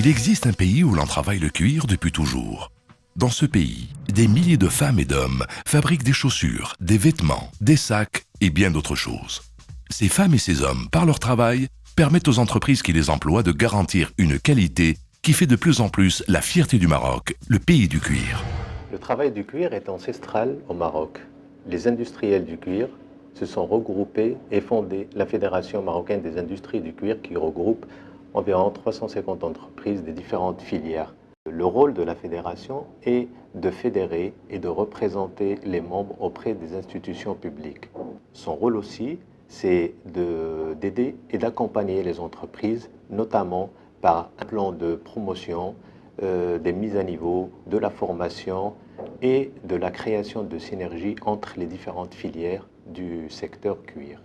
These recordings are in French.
Il existe un pays où l'on travaille le cuir depuis toujours. Dans ce pays, des milliers de femmes et d'hommes fabriquent des chaussures, des vêtements, des sacs et bien d'autres choses. Ces femmes et ces hommes, par leur travail, permettent aux entreprises qui les emploient de garantir une qualité qui fait de plus en plus la fierté du Maroc, le pays du cuir. Le travail du cuir est ancestral au Maroc. Les industriels du cuir se sont regroupés et fondé la Fédération marocaine des industries du cuir qui regroupe environ 350 entreprises des différentes filières. Le rôle de la fédération est de fédérer et de représenter les membres auprès des institutions publiques. Son rôle aussi, c'est d'aider et d'accompagner les entreprises, notamment par un plan de promotion, des mises à niveau, de la formation et de la création de synergies entre les différentes filières du secteur cuir.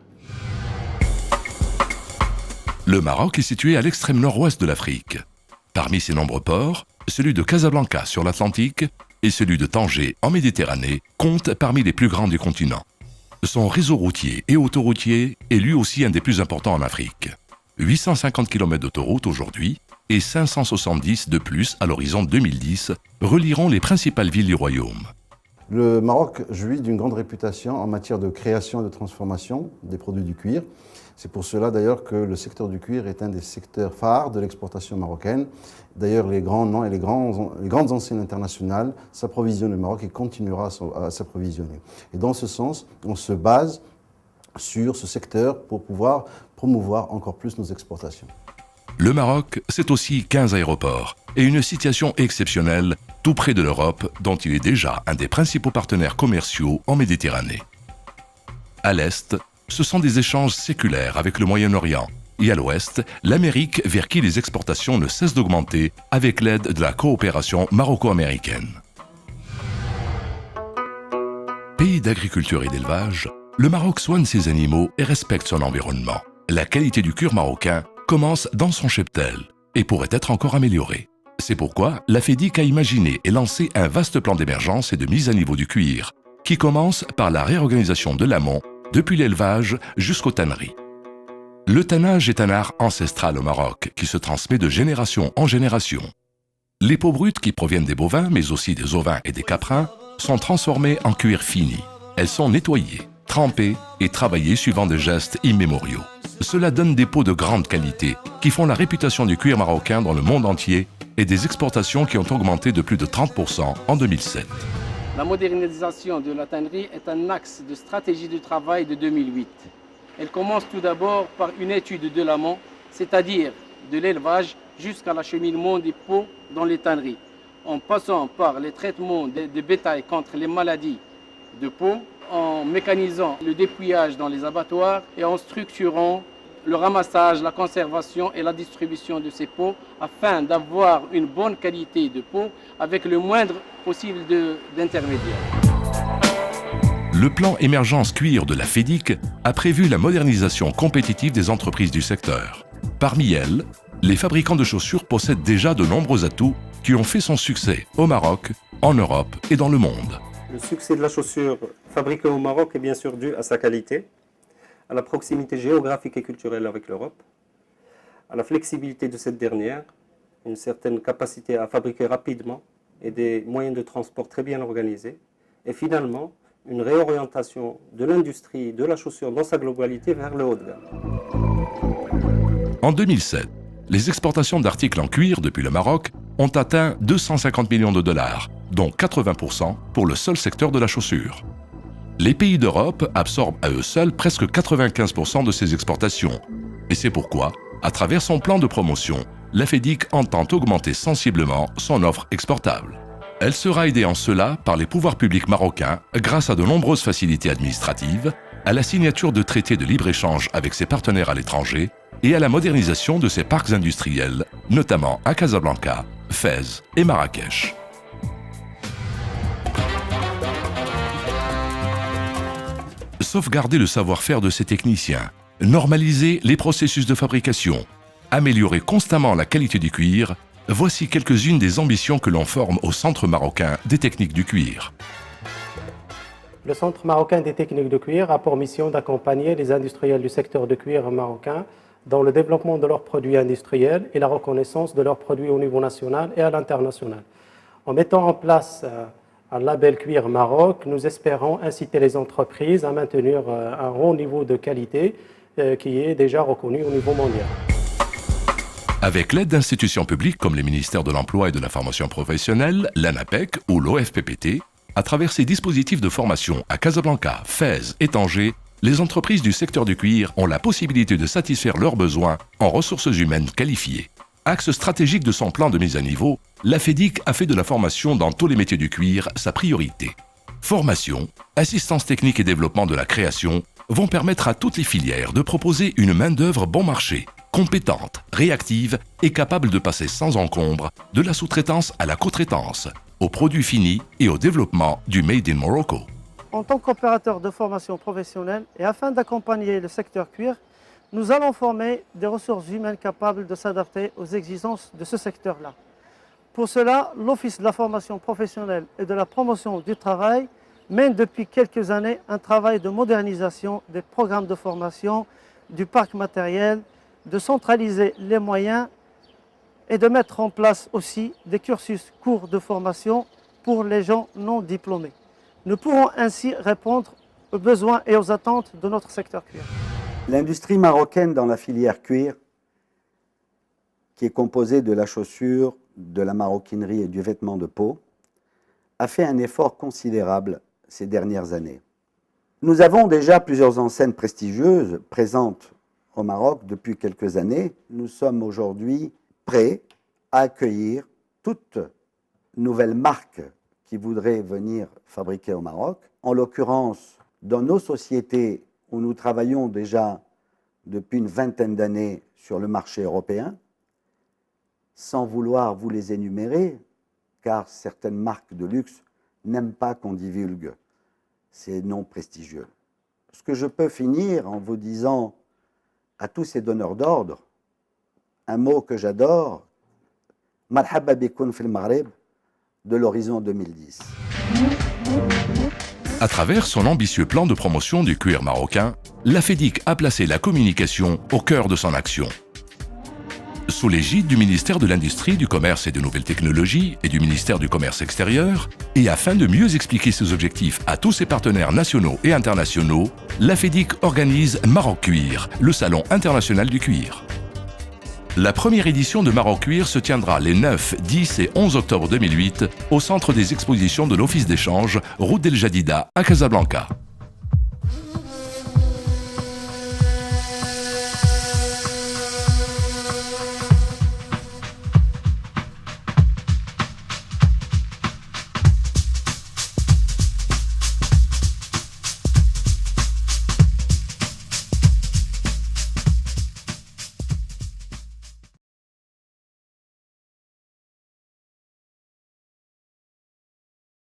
Le Maroc est situé à l'extrême nord-ouest de l'Afrique. Parmi ses nombreux ports, celui de Casablanca sur l'Atlantique et celui de Tanger en Méditerranée comptent parmi les plus grands du continent. Son réseau routier et autoroutier est lui aussi un des plus importants en Afrique. 850 km d'autoroutes aujourd'hui et 570 de plus à l'horizon 2010 relieront les principales villes du royaume. Le Maroc jouit d'une grande réputation en matière de création et de transformation des produits du cuir. C'est pour cela d'ailleurs que le secteur du cuir est un des secteurs phares de l'exportation marocaine. D'ailleurs, les grands noms et les grandes enseignes internationales s'approvisionnent au Maroc et continuera à s'approvisionner. Et dans ce sens, on se base sur ce secteur pour pouvoir promouvoir encore plus nos exportations. Le Maroc, c'est aussi 15 aéroports et une situation exceptionnelle tout près de l'Europe, dont il est déjà un des principaux partenaires commerciaux en Méditerranée. À l'est, ce sont des échanges séculaires avec le Moyen-Orient et à l'ouest, l'Amérique vers qui les exportations ne cessent d'augmenter avec l'aide de la coopération maroco-américaine. Pays d'agriculture et d'élevage, le Maroc soigne ses animaux et respecte son environnement. La qualité du cuir marocain commence dans son cheptel et pourrait être encore améliorée. C'est pourquoi la FEDIC a imaginé et lancé un vaste plan d'émergence et de mise à niveau du cuir, qui commence par la réorganisation de l'amont, depuis l'élevage jusqu'aux tanneries. Le tannage est un art ancestral au Maroc, qui se transmet de génération en génération. Les peaux brutes qui proviennent des bovins, mais aussi des ovins et des caprins, sont transformées en cuir fini. Elles sont nettoyées, trempées et travaillées suivant des gestes immémoriaux. Cela donne des peaux de grande qualité, qui font la réputation du cuir marocain dans le monde entier et des exportations qui ont augmenté de plus de 30% en 2007. La modernisation de la tannerie est un axe de stratégie du travail de 2008. Elle commence tout d'abord par une étude de l'amont, c'est-à-dire de l'élevage jusqu'à l'acheminement des peaux dans les tanneries, en passant par les traitements de bétail contre les maladies de peau, en mécanisant le dépouillage dans les abattoirs et en structurant le ramassage, la conservation et la distribution de ces peaux afin d'avoir une bonne qualité de peau avec le moindre possible d'intermédiaires. Le plan émergence cuir de la FEDIC a prévu la modernisation compétitive des entreprises du secteur. Parmi elles, les fabricants de chaussures possèdent déjà de nombreux atouts qui ont fait son succès au Maroc, en Europe et dans le monde. Le succès de la chaussure fabriquée au Maroc est bien sûr dû à sa qualité, à la proximité géographique et culturelle avec l'Europe, à la flexibilité de cette dernière, une certaine capacité à fabriquer rapidement et des moyens de transport très bien organisés, et finalement une réorientation de l'industrie de la chaussure dans sa globalité vers le haut de gamme. En 2007, les exportations d'articles en cuir depuis le Maroc ont atteint 250 millions de dollars, dont 80% pour le seul secteur de la chaussure. Les pays d'Europe absorbent à eux seuls presque 95% de ces exportations. Et c'est pourquoi, à travers son plan de promotion, la FEDIC entend augmenter sensiblement son offre exportable. Elle sera aidée en cela par les pouvoirs publics marocains grâce à de nombreuses facilités administratives, à la signature de traités de libre-échange avec ses partenaires à l'étranger et à la modernisation de ses parcs industriels, notamment à Casablanca, Fès et Marrakech. Sauvegarder le savoir-faire de ses techniciens, normaliser les processus de fabrication, améliorer constamment la qualité du cuir, voici quelques-unes des ambitions que l'on forme au Centre marocain des techniques du cuir. Le Centre marocain des techniques de cuir a pour mission d'accompagner les industriels du secteur de cuir marocain dans le développement de leurs produits industriels et la reconnaissance de leurs produits au niveau national et à l'international. En mettant en place un label Cuir Maroc, nous espérons inciter les entreprises à maintenir un haut niveau de qualité qui est déjà reconnu au niveau mondial. Avec l'aide d'institutions publiques comme les ministères de l'Emploi et de la Formation professionnelle, l'ANAPEC ou l'OFPPT, à travers ces dispositifs de formation à Casablanca, Fès et Tanger, les entreprises du secteur du cuir ont la possibilité de satisfaire leurs besoins en ressources humaines qualifiées. Axe stratégique de son plan de mise à niveau, la FEDIC a fait de la formation dans tous les métiers du cuir sa priorité. Formation, assistance technique et développement de la création vont permettre à toutes les filières de proposer une main-d'œuvre bon marché, compétente, réactive et capable de passer sans encombre de la sous-traitance à la co-traitance, aux produits finis et au développement du Made in Morocco. En tant qu'opérateur de formation professionnelle et afin d'accompagner le secteur cuir, nous allons former des ressources humaines capables de s'adapter aux exigences de ce secteur-là. Pour cela, l'Office de la formation professionnelle et de la promotion du travail mène depuis quelques années un travail de modernisation des programmes de formation, du parc matériel, de centraliser les moyens et de mettre en place aussi des cursus courts de formation pour les gens non diplômés. Nous pourrons ainsi répondre aux besoins et aux attentes de notre secteur cuir. L'industrie marocaine dans la filière cuir, qui est composée de la chaussure, de la maroquinerie et du vêtement de peau, a fait un effort considérable ces dernières années. Nous avons déjà plusieurs enseignes prestigieuses présentes au Maroc depuis quelques années. Nous sommes aujourd'hui prêts à accueillir toute nouvelle marque qui voudraient venir fabriquer au Maroc. En l'occurrence, dans nos sociétés où nous travaillons déjà depuis une vingtaine d'années sur le marché européen, sans vouloir vous les énumérer, car certaines marques de luxe n'aiment pas qu'on divulgue ces noms prestigieux. Ce que je peux finir en vous disant à tous ces donneurs d'ordre, un mot que j'adore, « Marhaba bikoun fil Maghreb » de l'horizon 2010. À travers son ambitieux plan de promotion du cuir marocain, la FEDIC a placé la communication au cœur de son action. Sous l'égide du ministère de l'Industrie, du Commerce et des Nouvelles Technologies et du ministère du Commerce extérieur, et afin de mieux expliquer ses objectifs à tous ses partenaires nationaux et internationaux, la FEDIC organise Maroc Cuir, le salon international du cuir. La première édition de Maroc Cuir se tiendra les 9, 10 et 11 octobre 2008 au centre des expositions de l'Office d'échange, route d'El Jadida à Casablanca.